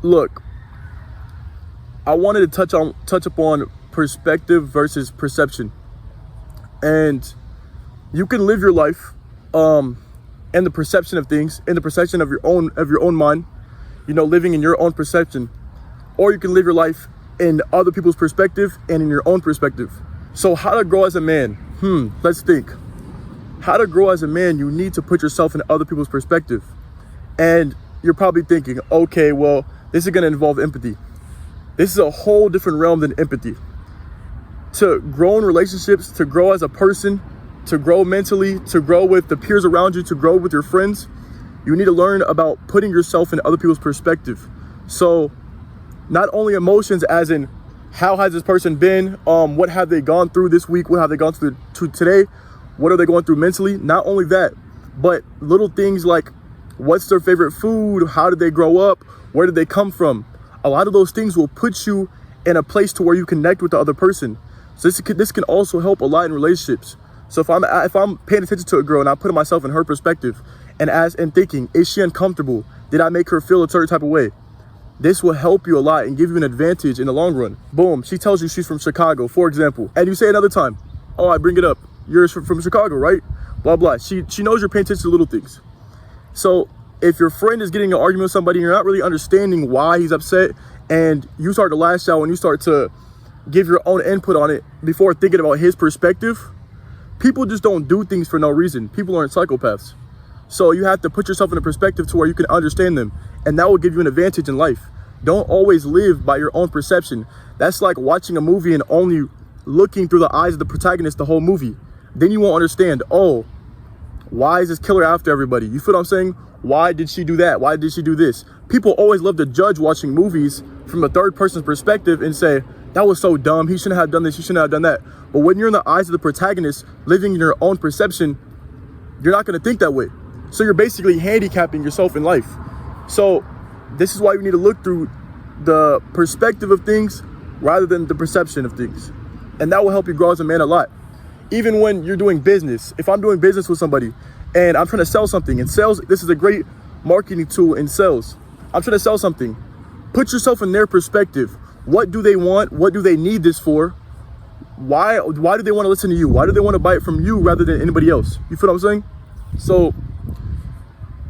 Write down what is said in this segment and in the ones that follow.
Look, I wanted to touch upon perspective versus perception. And you can live your life in the perception of things, in the perception of your own mind, living in your own perception, or you can live your life in other people's perspective and in your own perspective. So how to grow as a man? Let's think. How to grow as a man, you need to put yourself in other people's perspective. And you're probably thinking, okay, well, this is going to involve empathy. This is a whole different realm than empathy. To grow in relationships, to grow as a person, to grow mentally, to grow with the peers around you, to grow with your friends, you need to learn about putting yourself in other people's perspective. So not only emotions as in how has this person been, what have they gone through this week, what have they gone through today, what are they going through mentally, not only that, but little things like what's their favorite food, how did they grow up, where did they come from. A lot of those things will put you in a place to where you connect with the other person. So this can also help a lot in relationships. So if I'm paying attention to a girl and I put myself in her perspective and thinking, is she uncomfortable? Did I make her feel a certain type of way? This will help you a lot and give you an advantage in the long run. Boom, she tells you she's from Chicago, for example. And you say another time, oh, I bring it up. You're from Chicago, right? Blah, blah. She knows you're paying attention to little things. So if your friend is getting in an argument with somebody and you're not really understanding why he's upset, and you start to lash out and you start to give your own input on it before thinking about his perspective, people just don't do things for no reason. People aren't psychopaths. So you have to put yourself in a perspective to where you can understand them, and that will give you an advantage in life. Don't always live by your own perception. That's like watching a movie and only looking through the eyes of the protagonist the whole movie. Then you won't understand, oh, why is this killer after everybody? You feel what I'm saying? Why did she do that? Why did she do this? People always love to judge watching movies from a third person's perspective and say, that was so dumb. He shouldn't have done this. He shouldn't have done that. But when you're in the eyes of the protagonist, living in your own perception, you're not going to think that way. So you're basically handicapping yourself in life. So this is why you need to look through the perspective of things rather than the perception of things. And that will help you grow as a man a lot. Even when you're doing business, if I'm doing business with somebody and I'm trying to sell something, and sales, this is a great marketing tool in sales. I'm trying to sell something. Put yourself in their perspective. What do they want? What do they need this for? Why do they want to listen to you? Why do they want to buy it from you rather than anybody else? You feel what I'm saying? So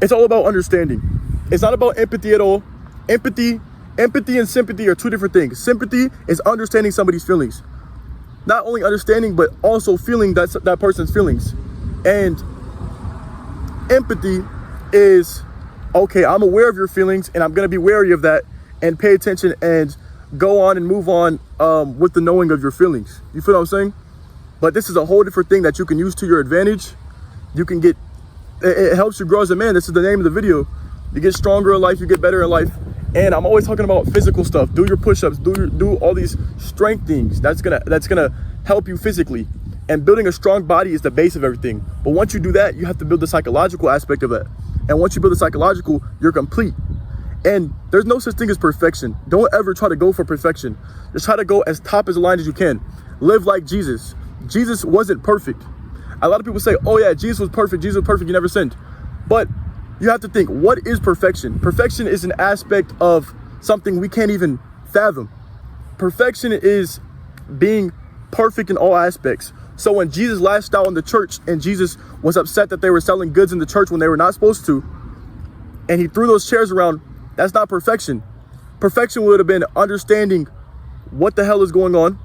it's all about understanding. It's not about empathy at all. Empathy and sympathy are two different things. Sympathy is understanding somebody's feelings. Not only understanding, but also feeling that person's feelings. And empathy is, okay, I'm aware of your feelings and I'm going to be wary of that and pay attention and go on and move on with the knowing of your feelings. You feel what I'm saying? But this is a whole different thing that you can use to your advantage. You can get, it helps you grow as a man. This is the name of the video. You get stronger in life, you get better in life. And I'm always talking about physical stuff. Do your push-ups, do all these strength things. That's gonna help you physically. And building a strong body is the base of everything. But once you do that, you have to build the psychological aspect of that. And once you build the psychological, you're complete. And there's no such thing as perfection. Don't ever try to go for perfection. Just try to go as top as aligned as you can. Live like Jesus. Jesus wasn't perfect. A lot of people say, oh yeah, Jesus was perfect, he never sinned. But you have to think, what is perfection? Perfection is an aspect of something we can't even fathom. Perfection is being perfect in all aspects. So when Jesus lashed out on the church and Jesus was upset that they were selling goods in the church when they were not supposed to, and he threw those chairs around, that's not perfection. Perfection would have been understanding what the hell is going on,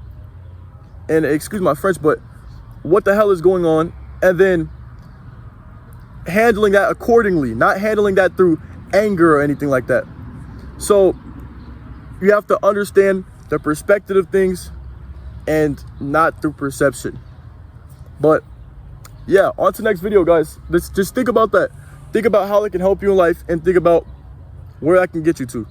and excuse my French, but what the hell is going on, and then handling that accordingly, not handling that through anger or anything like that. So you have to understand the perspective of things and not through perception. But yeah, on to the next video, guys. Let's just think about that. Think about how it can help you in life and think about where that can get you to.